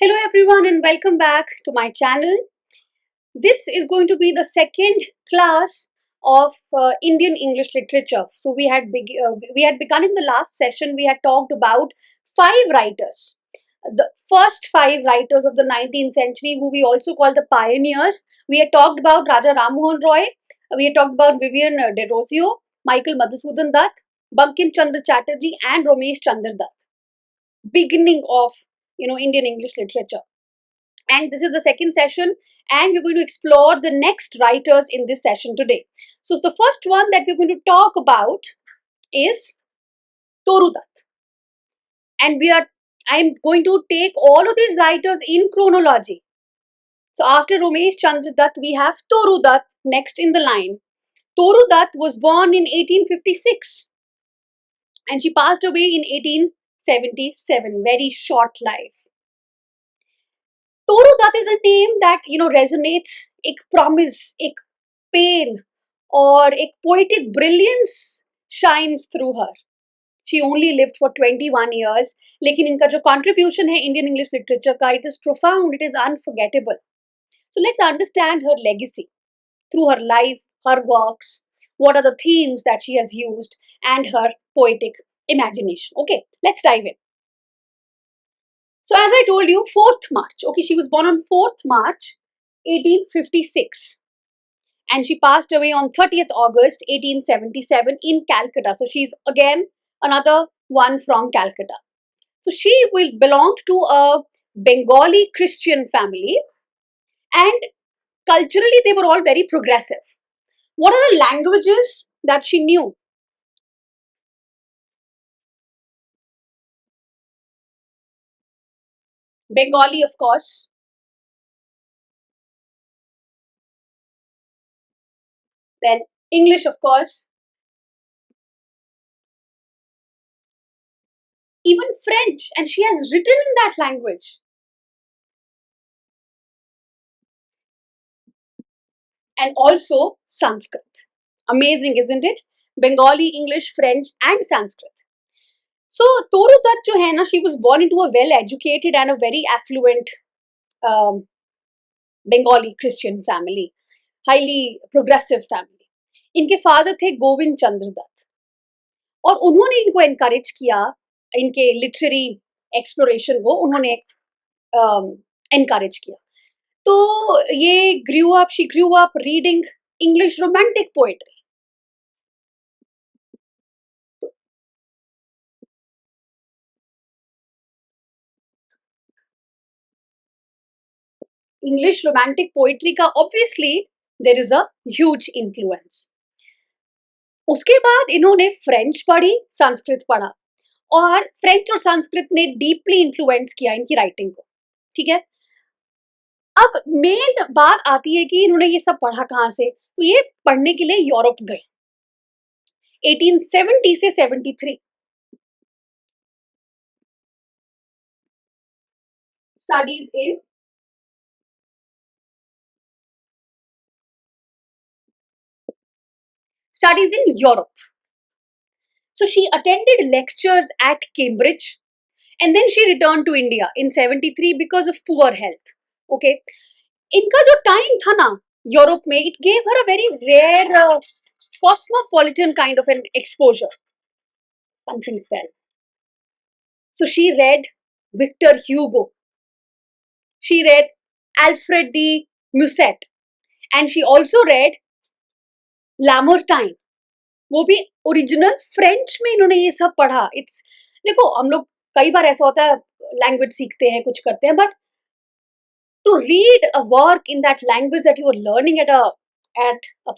Hello everyone and welcome back to my channel. This is going to be the second class of Indian English literature. So we had begun in the last session. We had talked about five writers, the first five writers of the 19th century, who we also call the pioneers. We had talked about Raja Ram Mohan Roy. We had talked about Vivian de Rosio, Michael Madhusudan Dutt, Bankim Chandra Chatterjee, and Ramesh Chandra Dutt. Beginning of Indian English literature. And this is the second session, and we're going to explore the next writers in this session today. So the first one that we're going to talk about is Toru Dutt, and I'm going to take all of these writers in chronology. So after Ramesh Chandra Dutt, we have Toru Dutt next in the line. Toru Dutt was born in 1856 and she passed away in 1877. Very short life. Toru Dutt is a name that resonates. एक promise, एक pain, और एक poetic brilliance shines through her. She only lived for 21 years, लेकिन इनका जो contribution है Indian English literature का, it is profound, it is unforgettable. So let's understand her legacy through her life, her works, what are the themes that she has used, and her poetic imagination. Okay, let's dive in. So as I told you, 4th March. Okay, she was born on 4th March, 1856. And she passed away on 30th August, 1877 in Calcutta. So she's again another one from Calcutta. So she will belong to a Bengali Christian family, and culturally they were all very progressive. What are the languages that she knew? Bengali, of course, then English, of course, even French, and she has written in that language. And also Sanskrit. Amazing, isn't it? Bengali, English, French, and Sanskrit. So Toru Dutt जो है ना, she was born into a well-educated and a very affluent um, Bengali Christian family, highly progressive family. इनके father थे गोविंद चंद्र दत्त, और उन्होंने इनको encourage किया, इनके literary exploration को उन्होंने encourage किया. तो ये she grew up reading English romantic poetry. English romantic poetry का obviously there is a huge influence. उसके बाद इन्होंने फ्रेंच पढ़ी, संस्कृत पढ़ा, और फ्रेंच और संस्कृत ने डीपली इन्फ्लुएंस किया इनकी राइटिंग को. ठीक है. अब मेन बात आती है कि इन्होंने ये सब पढ़ा कहाँ से. तो ये पढ़ने के लिए यूरोप गए 1870 से 73. Studies in Europe. So she attended lectures at Cambridge, and then she returned to India in 73 because of poor health. Okay. इनका जो टाइम था ना यूरोप में, it gave her a very rare cosmopolitan kind of an exposure. Something fell. So she read Victor Hugo. She read Alfred de Musset, and she also read Lamartine. वो भी original French में इन्होंने ये सब पढ़ा. It's देखो, हम लोग कई बार ऐसा होता है, लैंग्वेज सीखते हैं, कुछ करते हैं, but to read a work in that language that you are learning at a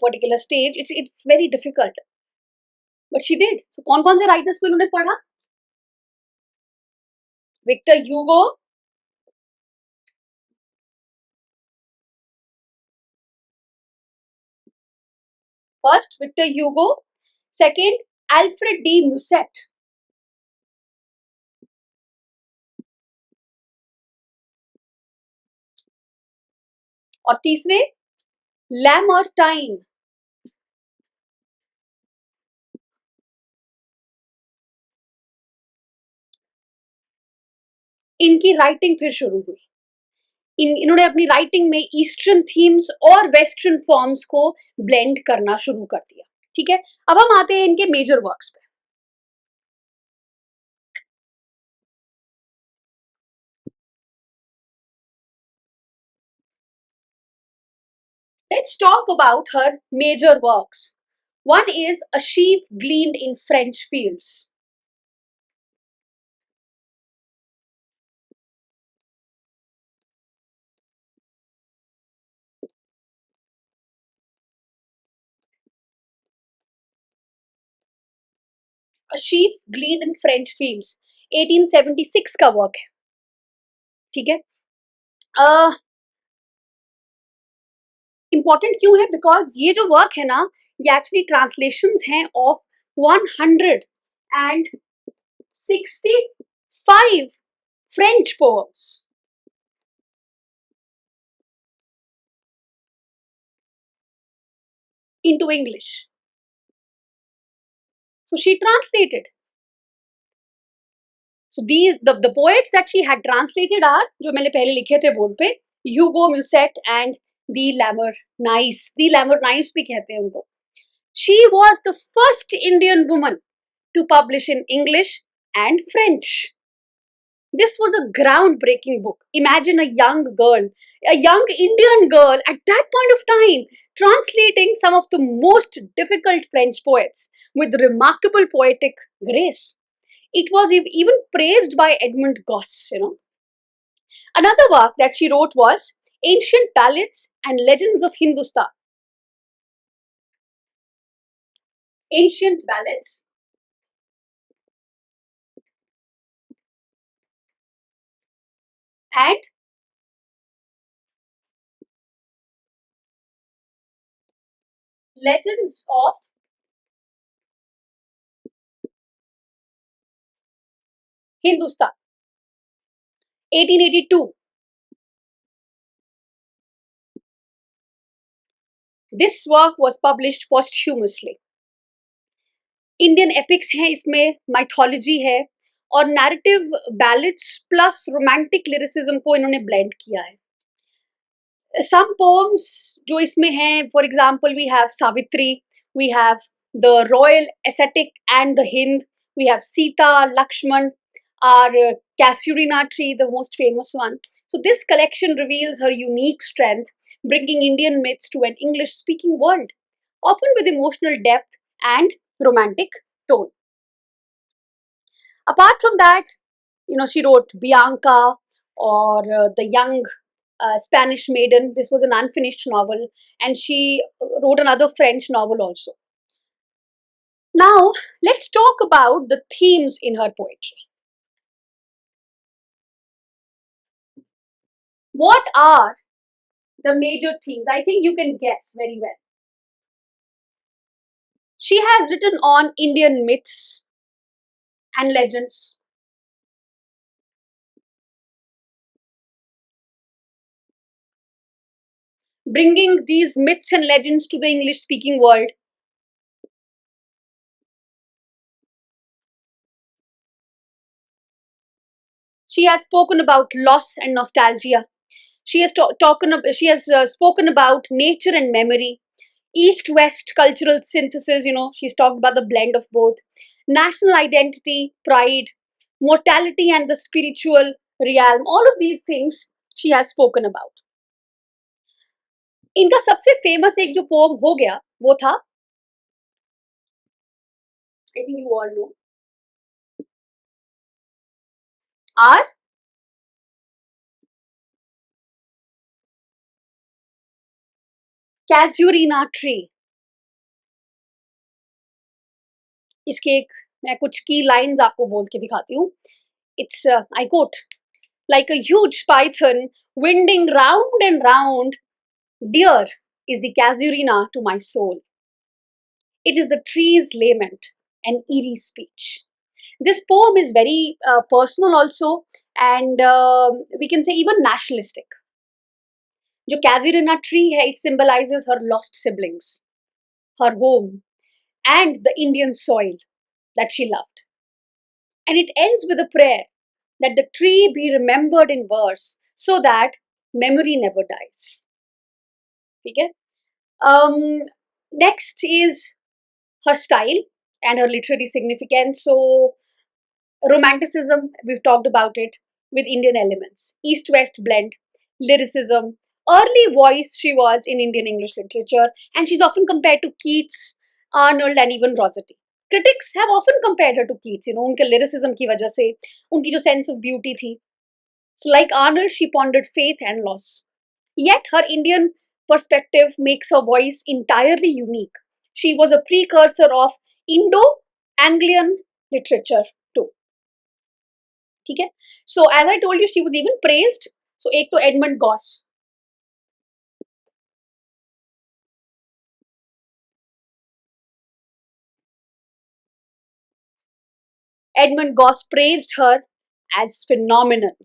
particular stage, it's very difficult. But she did. So कौन-कौन से राइटर्स को इन्होंने पढ़ा? Victor Hugo, first Victor Hugo, second Alfred de Musset, और तीसरे Lamartine. इनकी writing फिर शुरू हुई. इन्होंने अपनी राइटिंग में ईस्टर्न थीम्स और वेस्टर्न फॉर्म्स को ब्लेंड करना शुरू कर दिया. ठीक है, अब हम आते हैं इनके मेजर वर्क्स पे. Let's talk about her major works. One is A Sheaf Gleaned in French Fields. A Sheaf Gleaned in French Fields 1876 का वर्क है. ठीक है, इम्पॉर्टेंट क्यों है? बिकॉज ये जो वर्क है ना, ये एक्चुअली ट्रांसलेशंस हैं of 165 French poems into English. So she translated. So these the poets that she had translated are जो मैंने पहले लिखे थे बोर्ड पे, Hugo Musset and the Lammernice. The Lammernice भी कहते हैं उनको. She was the first Indian woman to publish in English and French. This was a groundbreaking book. Imagine a young girl, a young Indian girl at that point of time, translating some of the most difficult French poets with remarkable poetic grace. It was even praised by Edmund Goss. Another work that she wrote was Ancient Ballads and Legends of Hindustan. Ancient Ballads and Legends of Hindustan, 1882. This work was published posthumously. Indian epics हैं इसमें, mythology है और narrative ballads plus romantic lyricism को इन्होंने blend किया है. सम poems जो इसमें हैं, for example we have Savitri, we have the royal ascetic and the hind, we have Sita, Lakshman, our Casuarina tree, the most famous one. So this collection reveals her unique strength, bringing Indian myths to an English-speaking world, often with emotional depth and romantic tone. Apart from that, she wrote Bianca or The Young Spanish Maiden. This was an unfinished novel, and she wrote another French novel also. Now, let's talk about the themes in her poetry. What are the major themes? I think you can guess very well. She has written on Indian myths and legends, bringing these myths and legends to the English speaking world. She has spoken about loss and nostalgia. She has spoken about nature and memory, East-West cultural synthesis. She's talked about the blend of both, national identity, pride, mortality, and the spiritual realm. All of these things she has spoken about. इनका सबसे famous एक जो pome हो गया वो था, I think you all know, our Casuarina tree. इसके एक मैं कुछ की लाइंस आपको बोल के दिखाती हूँ. It's I quote, like a huge python winding round and round, dear is the casuarina to my soul. It is the tree's lament, an eerie speech. This poem is very personal also, and we can say even nationalistic. जो casuarina tree है, it symbolizes her lost siblings, her home, and the Indian soil that she loved. And it ends with a prayer that the tree be remembered in verse so that memory never dies. ठीक है. Next is her style and her literary significance. So romanticism, we've talked about it, with Indian elements, east west blend, lyricism, early voice she was in Indian English literature, and she's often compared to Keats, Arnold, and even Rossetti. Critics have often compared her to Keats, उनके lyricism की वजह से, उनकी जो sense of beauty थी. So, like Arnold, she pondered faith and loss. Yet, her Indian perspective makes her voice entirely unique. She was a precursor of Indo Anglian literature too. ठीक है. So as I told you, she was even praised. So एक तो Edmund Goss. Edmund Goss praised her as phenomenal.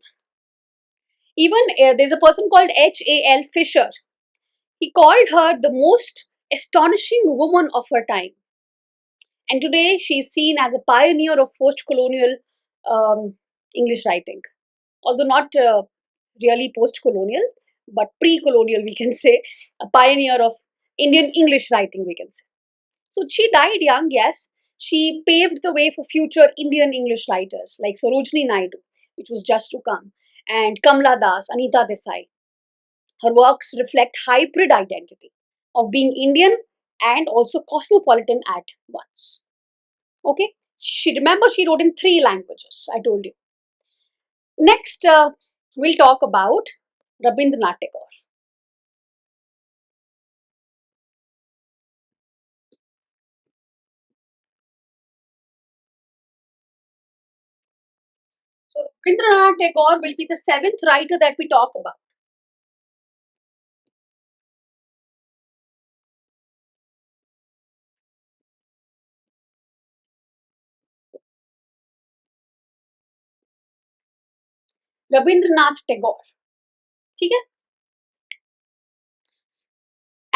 Even there's a person called H.A.L. Fisher. He called her the most astonishing woman of her time. And today she is seen as a pioneer of post-colonial English writing. Although not really post-colonial, but pre-colonial, we can say, a pioneer of Indian English writing, we can say. So she died young, yes. She paved the way for future Indian English writers like Sarojini Naidu, which was just to come, and Kamla Das, Anita Desai. Her works reflect hybrid identity of being Indian and also cosmopolitan at once. Okay, she wrote in three languages. I told you. Next, we'll talk about Rabindranath Tagore. So Rabindranath Tagore will be the seventh writer that we talk about. Rabindranath Tagore. ठीक है.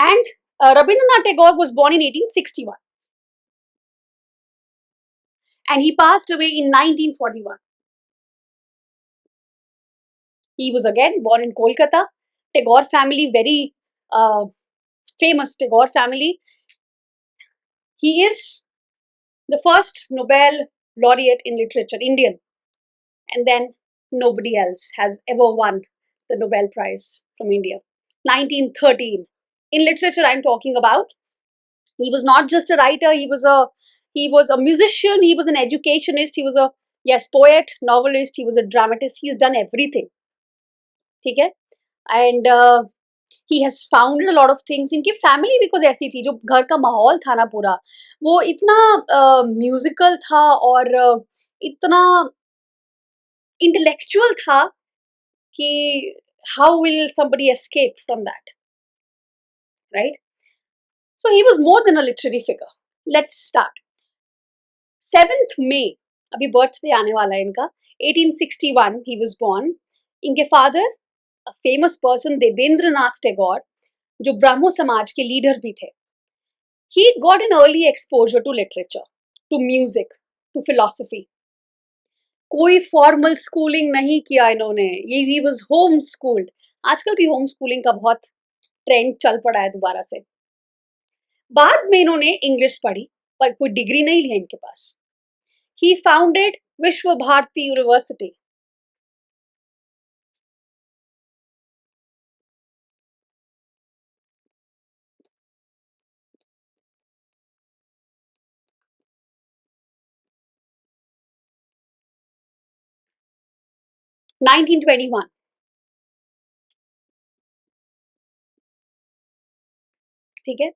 And Rabindranath Tagore was born in 1861 and he passed away in 1941. He was again born in Kolkata. Tagore family, very famous Tagore family. He is the first Nobel laureate in literature, Indian, and then nobody else has ever won the Nobel Prize from India. 1913. In literature, I'm talking about. He was not just a writer, he was a musician, he was an educationist, he was a, yes, poet, novelist, he was a dramatist, he's done everything. ठीक है. And he has founded a lot of things. इनकी family भी कुछ ऐसी थी, जो घर का माहौल था ना पूरा, वो इतना म्यूजिकल था और इतना इंटेलेक्चुअल था कि how will somebody escape from that, right? So he was more than a literary figure. Let's start. 7th May, अभी बर्थडे आने वाला है इनका. 1861 he was born. इनके father, a famous person, Debendranath Tagore, जो ब्राह्मो समाज के लीडर भी थे. He got an early exposure to literature, to music, to philosophy. कोई फॉर्मल स्कूलिंग नहीं किया इन्होंने. ये ही वाज होम स्कूल्ड. आजकल भी होम स्कूलिंग का बहुत ट्रेंड चल पड़ा है दोबारा से. बाद में इन्होंने इंग्लिश पढ़ी पर कोई डिग्री नहीं ली इनके पास. He founded Vishwa Bharati University. In 1921. ठीक है.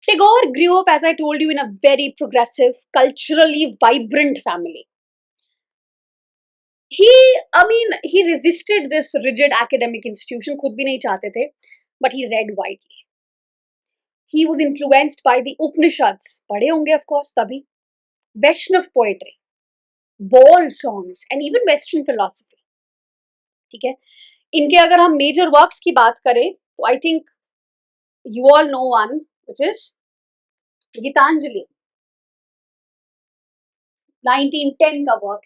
Tagore grew up, as I told you, in a very progressive, culturally vibrant family. He resisted this rigid academic institution. खुद भी नहीं चाहते थे, but he read widely. He was influenced by the Upanishads. पढ़े होंगे of course तभी. Vaishnav poetry, ball songs, and even Western philosophy. ठीक है. इनके अगर हम major works की बात करें, तो I think you all know one, which is Gitanjali. 1910 का work.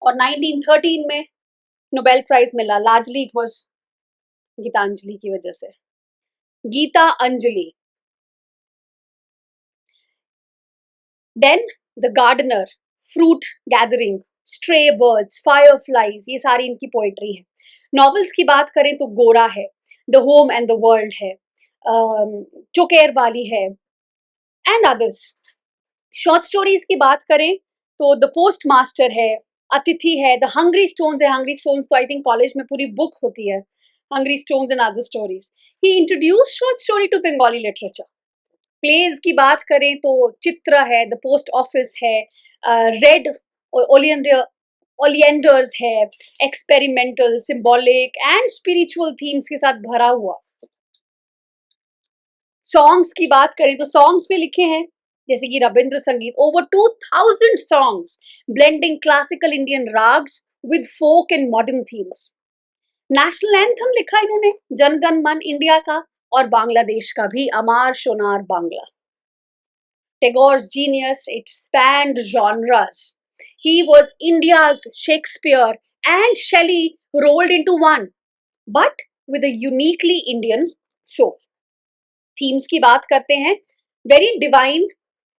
और 1913 में नोबेल प्राइज मिला, लार्जली इट वाज गीतांजलि की वजह से, Gita Anjali. Then the gardener, fruit gathering, stray birds, fireflies, ये सारी इनकी पोएट्री है। नॉवेल्स की बात करें तो गोरा है, the home and the world है, चोकेर वाली है, एंड अदर्स। शॉर्ट स्टोरीज की बात करें तो द पोस्ट मास्टर है, अतिथि है, द हंग्री स्टोन्स है। हंग्री स्टोन्स तो आई थिंक कॉलेज में पूरी बुक होती है, hungry stones and other stories. He introduced short story to Bengali literature. Plays की बात करें तो चित्र है, द पोस्ट ऑफिस है, रेड ओलियंडर ओलियंडर्स है, experimental, symbolic and spiritual themes के साथ भरा हुआ। सॉन्ग्स की बात करें तो सॉन्ग्स भी लिखे हैं, जैसे कि Rabindra Sangeet, over 2000 songs blending classical Indian ragas with folk and modern themes. National anthem लिखा इन्होंने, जनगण मन इंडिया का, और बांग्लादेश का भी, अमार शोनार Bangla. Tagore's genius, it spanned genres. He was India's Shakespeare and Shelley rolled into one, but with a uniquely Indian soul. Themes की बात करते हैं, very divine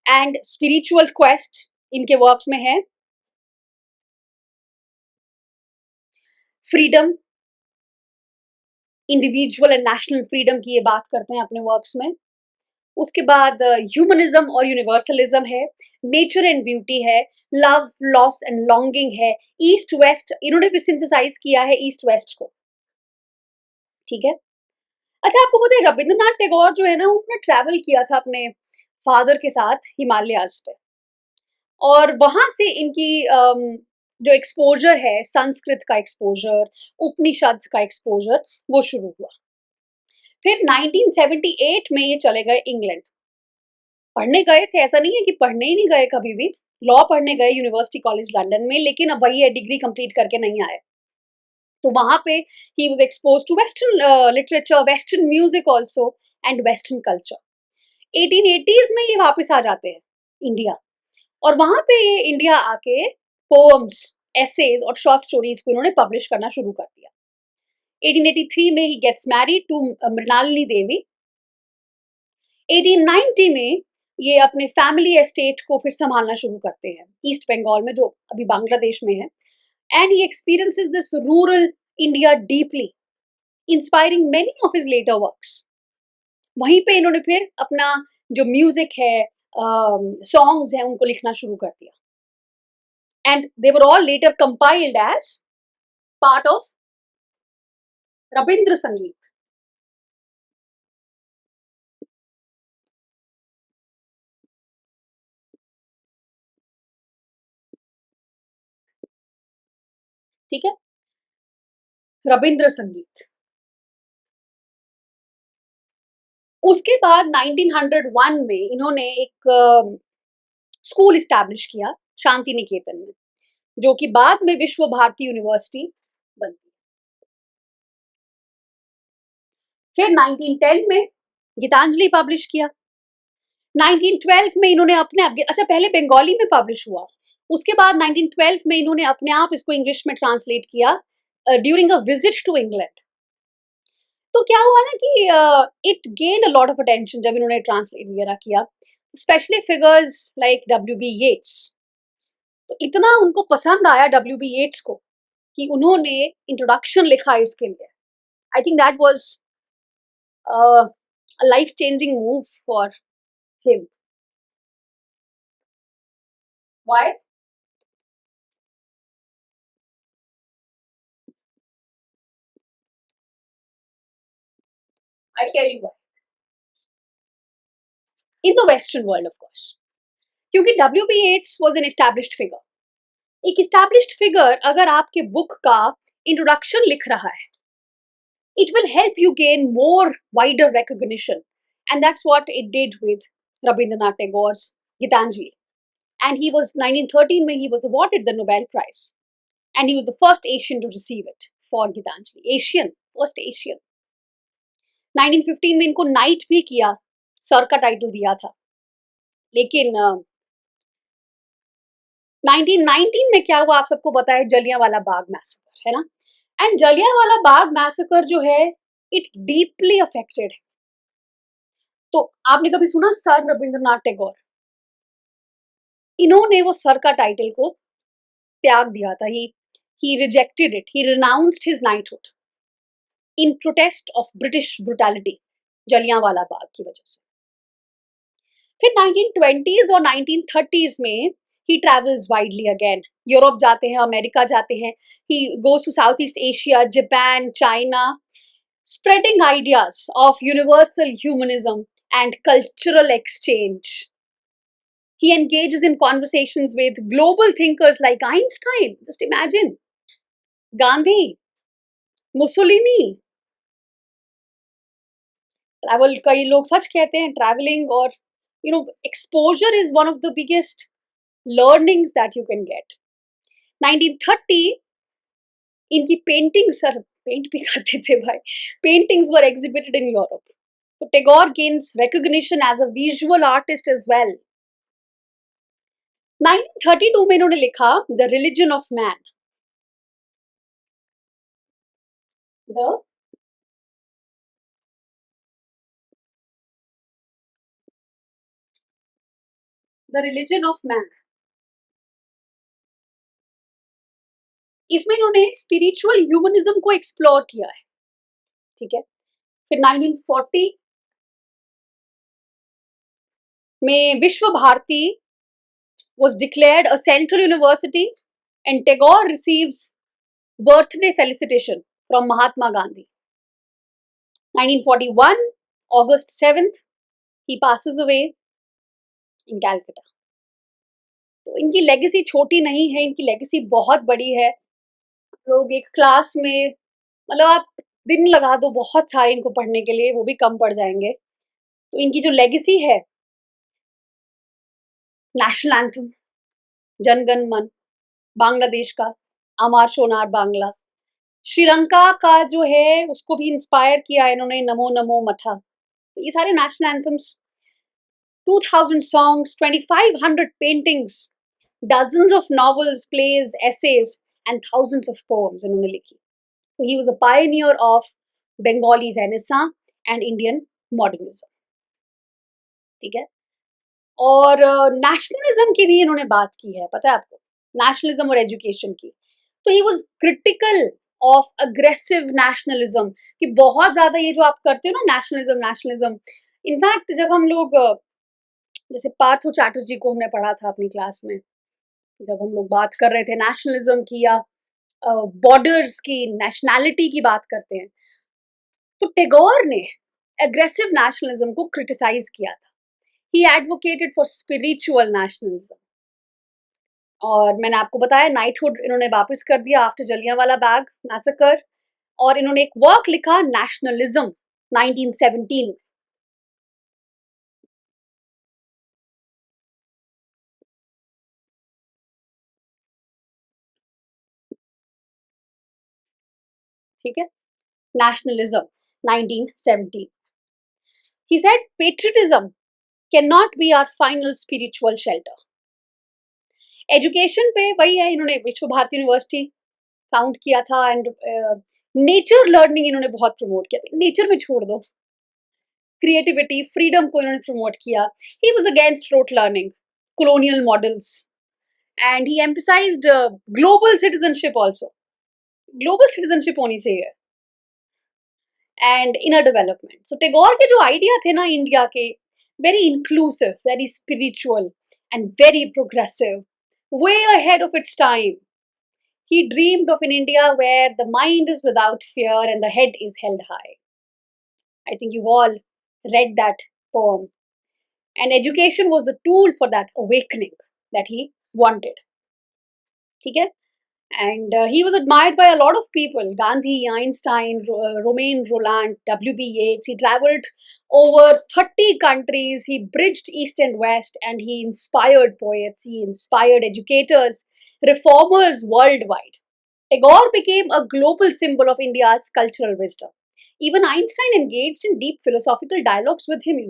and spiritual quest इनके works में है, freedom, individual and national freedom की ये बात करते हैं अपने works में। उसके बाद ह्यूमनिज्म और यूनिवर्सलिज्म है, नेचर एंड ब्यूटी है, लव, लॉस एंड लॉन्गिंग है, ईस्ट वेस्ट इन्होंने भी सिंथेसाइज किया है ईस्ट वेस्ट को। ठीक है। अच्छा, आपको पता है रविंद्रनाथ टैगोर जो है ना, उन्होंने ट्रैवल किया था अपने फादर के साथ हिमालयाज पे, और वहां से इनकी जो एक्सपोजर है, संस्कृत का एक्सपोजर, उपनिषद का एक्सपोजर, वो शुरू हुआ। फिर 1978 में ये चले गए इंग्लैंड। पढ़ने गए थे, ऐसा नहीं है कि पढ़ने ही नहीं गए कभी भी, लॉ पढ़ने गए यूनिवर्सिटी कॉलेज लंदन में, लेकिन अब वही है, डिग्री कंप्लीट करके नहीं आए। तो वहां पे he was exposed to western literature, western music also and western culture. 1880s में ये वापस आ जाते हैं इंडिया, और वहां पे ये इंडिया आके पोएम्स, एसेज और शॉर्ट स्टोरीज को इन्होंने पब्लिश करना शुरू कर दिया। 1883 में ही gets married to Mrinalini Devi. 1890 में ये अपने फैमिली एस्टेट को फिर संभालना शुरू करते हैं ईस्ट बंगाल में, जो अभी बांग्लादेश में है, and he experiences this rural India deeply, inspiring many of his later works. वहीं पे इन्होंने फिर अपना जो म्यूजिक है, सॉन्ग्स हैं, उनको लिखना शुरू कर दिया, and they were all later compiled as part of Rabindra Sangeet. ठीक है, रविंद्र संगीत। उसके बाद 1901 में इन्होंने एक स्कूल इस्टेब्लिश किया शांति निकेतन में, जो कि बाद में विश्व भारती यूनिवर्सिटी बनती। फिर 1910 में गीतांजलि पब्लिश किया। 1912 में इन्होंने अपने आप, अच्छा पहले बंगाली में पब्लिश हुआ, उसके बाद 1912 में इन्होंने अपने आप इसको इंग्लिश में ट्रांसलेट किया during a visit to England. तो क्या हुआ ना कि it gained a lot of attention जब इन्होंने ट्रांसलेट वगैरह किया, specially figures like W B Yeats. तो इतना उनको पसंद आया डब्ल्यू बी येट्स को कि उन्होंने इंट्रोडक्शन लिखा इसके लिए। I think that was a life changing move for him. Why? I tell you why. In the Western world, of course. क्योंकि W B Yeats was an established figure. एक established figure अगर आपके book का introduction लिख रहा है, it will help you gain more wider recognition. And that's what it did with Rabindranath Tagore's Gitanjali. And he was 1913 when he was awarded the Nobel Prize. And he was the first Asian to receive it for Gitanjali. Asian, first Asian. 1915 में इनको night भी किया, sir का title दिया था, लेकिन 1919 में क्या हुआ आप सबको पता है, जलियांवाला बाग मैसेकर, है ना? एंड जलियांवाला बाग मैसेकर जो है, इट डीपली अफेक्टेड। तो आपने कभी सुना सर रविंद्रनाथ टैगोर? इन्होंने वो सर का टाइटल को त्याग दिया था। He rejected it, he renounced his knighthood in protest of British brutality, Jallianwala Bagh की वजह से। फिर 1920s और 1930s में he travels widely again, Europe जाते हैं, अमेरिका जाते हैं, he goes to South East Asia, Japan, China, spreading ideas of universal humanism and cultural exchange. He engages in conversations with global thinkers like Einstein, just imagine, Gandhi, Mussolini. Travel, कई लोग सच कहते हैं travelling और exposure is one of the biggest learnings that you can get. 1930 इनकी painting, sir paint भी करते थे भाई, paintings were exhibited in Europe. तो Tagore gains recognition as a visual artist as well. 1932 में इन्होंने लिखा the religion of man. The religion of man. इसमें इन्होंने स्पिरिचुअल ह्यूमनिज्म को एक्सप्लोर किया है. ठीक है. फिर 1940 में विश्व Bharti was declared a central university and Tagore receives birthday felicitation from Mahatma Gandhi. 1941 August 7th he passes away in Calcutta. तो इनकी लेगेसी छोटी नहीं है, इनकी लेगेसी बहुत बड़ी है. लोग एक क्लास में, मतलब आप दिन लगा दो बहुत सारे इनको पढ़ने के लिए, वो भी कम पड़ जाएंगे. तो इनकी जो लेगेसी है, नेशनल एंथम जन गण मन, बांग्लादेश का अमर सोनार बांग्ला, श्रीलंका का जो है उसको भी इंस्पायर किया इन्होंने, नमो नमो मठा. तो ये सारे national anthems, 2000 songs, 2500 paintings, dozens of novels, plays, essays and thousands of poems इन्होंने लिखी. So he was a pioneer of Bengali Renaissance and Indian modernism. ठीक है. और नेशनलिज्म की भी इन्होंने बात की है, पता है आपको, नेशनलिज्म और एजुकेशन की. तो he was critical of aggressive nationalism, कि बहुत ज्यादा ये जो आप करते हो ना नेशनलिज्म नेशनलिज्म. इनफैक्ट जब हम लोग जैसे पार्थो चैटर्जी को हमने पढ़ा था अपनी क्लास में, जब हम लोग बात कर रहे थे नेशनलिज्म की या बॉर्डर्स की, नेशनैलिटी की बात करते हैं, तो टैगोर ने एग्रेसिव नेशनलिज्म को क्रिटिसाइज किया था. ही एडवोकेटेड फॉर स्पिरिचुअल नेशनलिज्म. और मैंने आपको बताया नाइटहुड इन्होंने वापस कर दिया आफ्टर जलियांवाला बाग मैसेकर. और इन्होंने एक वर्क लिखा नेशनलिज्म 1917. ठीक है. nationalism 1917. He said patriotism cannot be our final spiritual shelter. Education पे वही है, इन्होंने विश्व भारती यूनिवर्सिटी फाउंड किया था. एंड नेचर लर्निंग इन्होंने बहुत प्रमोट किया. नेचर में छोड़ दो, क्रिएटिविटी, फ्रीडम को इन्होंने प्रमोट किया. He was against rote learning, colonial models, and he emphasized global citizenship also. Global citizenship होनी चाहिए. And inner development. So Tagore के जो आइडिया थे ना इंडिया के, very inclusive, very spiritual and very progressive, way ahead of its time. He dreamed of an India where the mind is without fear and the head is held high. I think you've all read that poem. And education was the tool for that awakening that he wanted. ठीक है. And he was admired by a lot of people: Gandhi, Einstein, Romain Rolland, W.B. Yeats. He traveled over 30 countries. He bridged East and West, and he inspired poets. He inspired educators, reformers worldwide. Tagore became a global symbol of India's cultural wisdom. Even Einstein engaged in deep philosophical dialogues with him,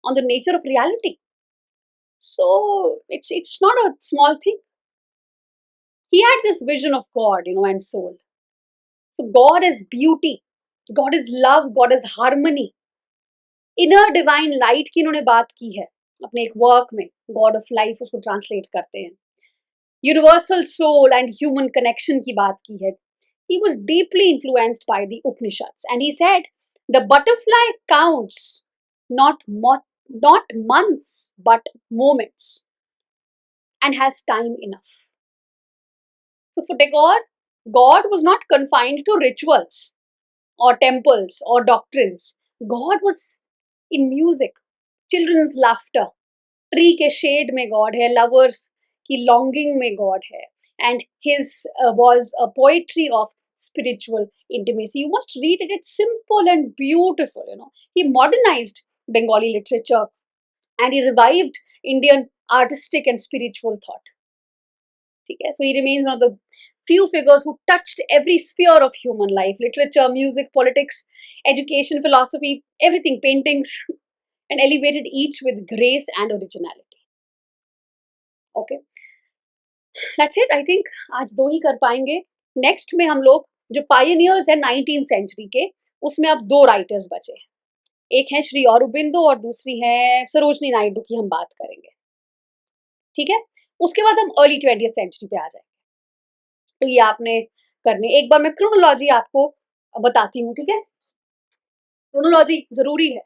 on the nature of reality. So it's not a small thing. He had this vision of God, and soul. So God is beauty, God is love, God is harmony. Inner divine light की इन्होंने बात की है अपने एक work में, God of life उसको translate करते हैं. Universal soul and human connection की बात की है. He was deeply influenced by the Upanishads, and he said, "The butterfly counts not not months but moments, and has time enough." So for Tagore, God was not confined to rituals or temples or doctrines. God was in music, children's laughter, tree के shade में God है, lovers की longing में God है, and his was a poetry of spiritual intimacy. You must read it. It's simple and beautiful. He modernized Bengali literature, and he revived Indian artistic and spiritual thought. Okay? So he remains one of the few figures who touched every sphere of human life: literature, music, politics, education, philosophy, everything, paintings, and elevated each with grace and originality. Okay, that's it. I think आज दो ही कर पाएंगे. Next में हम लोग जो pioneers है 19th century के, उसमें अब दो राइटर्स बचे. एक है श्री औरोबिंदो और दूसरी है सरोजनी नायडू की हम बात करेंगे. ठीक है, उसके बाद हम अर्ली 20th सेंचुरी पे आ जाएंगे. तो ये आपने करने, एक बार मैं क्रोनोलॉजी आपको बताती हूँ. ठीक है, क्रोनोलॉजी जरूरी है.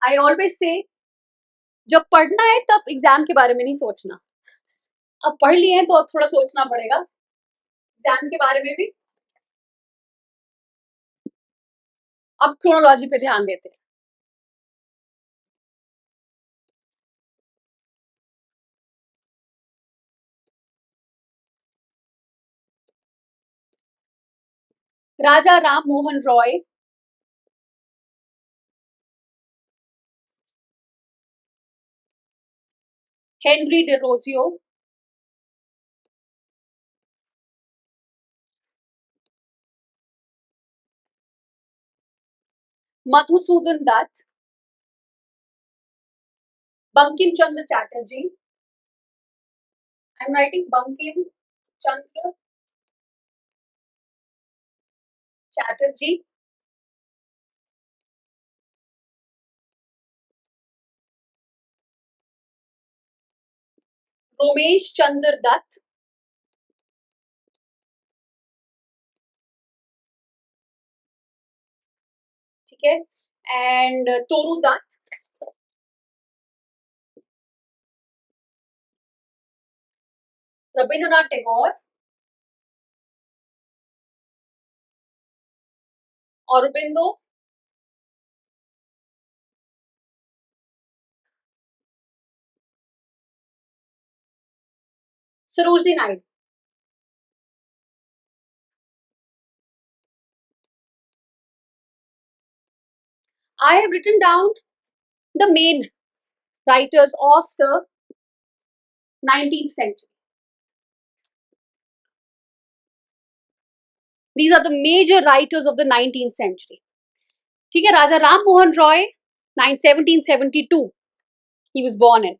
आई ऑलवेज से, जब पढ़ना है तब एग्जाम के बारे में नहीं सोचना. अब पढ़ लिए हैं तो अब थोड़ा सोचना पड़ेगा एग्जाम के बारे में भी. अब क्रोनोलॉजी पे ध्यान देते हैं. Raja Ram Mohan Roy, Henry Derozio, Madhusudan Dutt, Bankim Chandra Chatterjee. I am writing Bankim Chandra Chatterjee, Romesh Chandra Dutt, ठीक है, and Toru Dutt, Rabindranath Tagore, Aurobindo, Sarojini Naidu. I have written down the main writers of the 19th century. These are the major writers of the 19th century. ठीक है, राजा Ram Mohan Roy 1772 he was born in.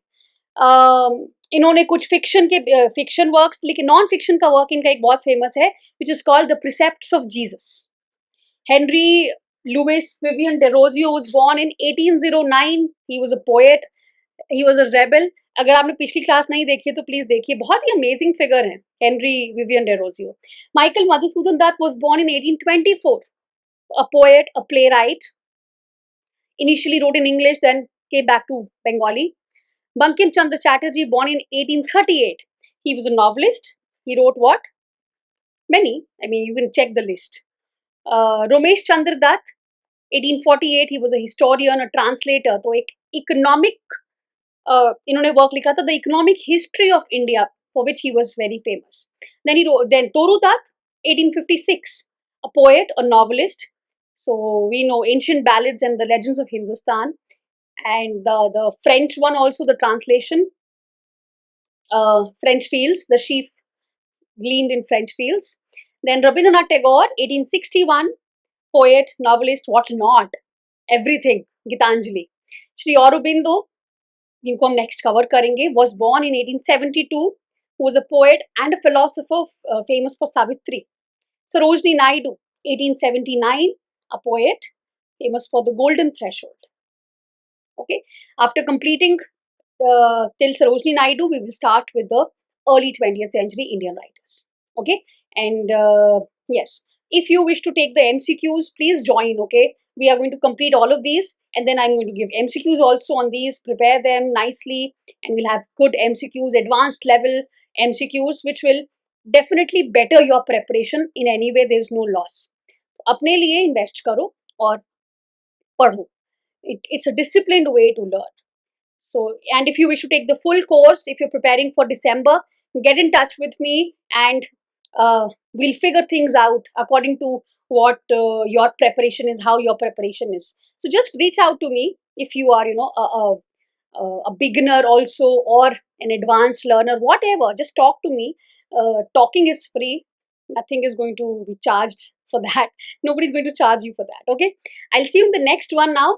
इन्होंने कुछ फिक्शन वर्क्स, लेकिन नॉन फिक्शन का work इनका एक बहुत फेमस है, which is called the precepts of Jesus. Henry Louis Vivian Derozio was born in 1809. He was a poet, he was a rebel. अगर आपने पिछली क्लास नहीं देखी है तो प्लीज देखिए, बहुत ही अमेजिंग फिगर है Henry Vivian Derozio. Michael Madhusudan Dutt was born in 1824, a poet, a playwright. Initially wrote in English, then came back to Bengali. Bankim Chandra Chatterjee, born in 1838. He was a novelist. He wrote what? Many. I mean, you can check the list. Romesh Chandra Dutt, 1848. He was a historian, a translator. तो एक economic, इन्होंने work लिखा था, the economic history of India, for which he was very famous. Then he wrote, then Toru Dutt, 1856, a poet, a novelist. So we know ancient ballads and the legends of Hindustan, and the French one also, the translation, French fields, the sheaf gleaned in French fields. Then Rabindranath Tagore, 1861, poet, novelist, what not, everything, Gitanjali. Shri Aurobindo, जिनको हम next cover करेंगे, was born in 1872, who was a poet and a philosopher famous for Savitri. Sarojini Naidu, 1879, a poet famous for the golden threshold. Okay, after completing till Sarojini Naidu, we will start with the early 20th century Indian writers. Okay, and yes, if you wish to take the MCQs, please join. Okay, we are going to complete all of these, and then I'm going to give MCQs also on these. Prepare them nicely, and we'll have good MCQs, advanced level MCQs, which will definitely better your preparation. In any way, there's no loss. अपने लिए invest करो और पढ़ो. It's a disciplined way to learn. So, and if you wish to take the full course, if you're preparing for December, get in touch with me, and we'll figure things out according to what your preparation is, how your preparation is. So just reach out to me if you are, a beginner also, or an advanced learner, whatever. Just talk to me. Talking is free. Nothing is going to be charged for that. Nobody's going to charge you for that. Okay. I'll see you in the next one now.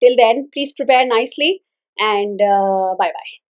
Till then, please prepare nicely, and bye bye.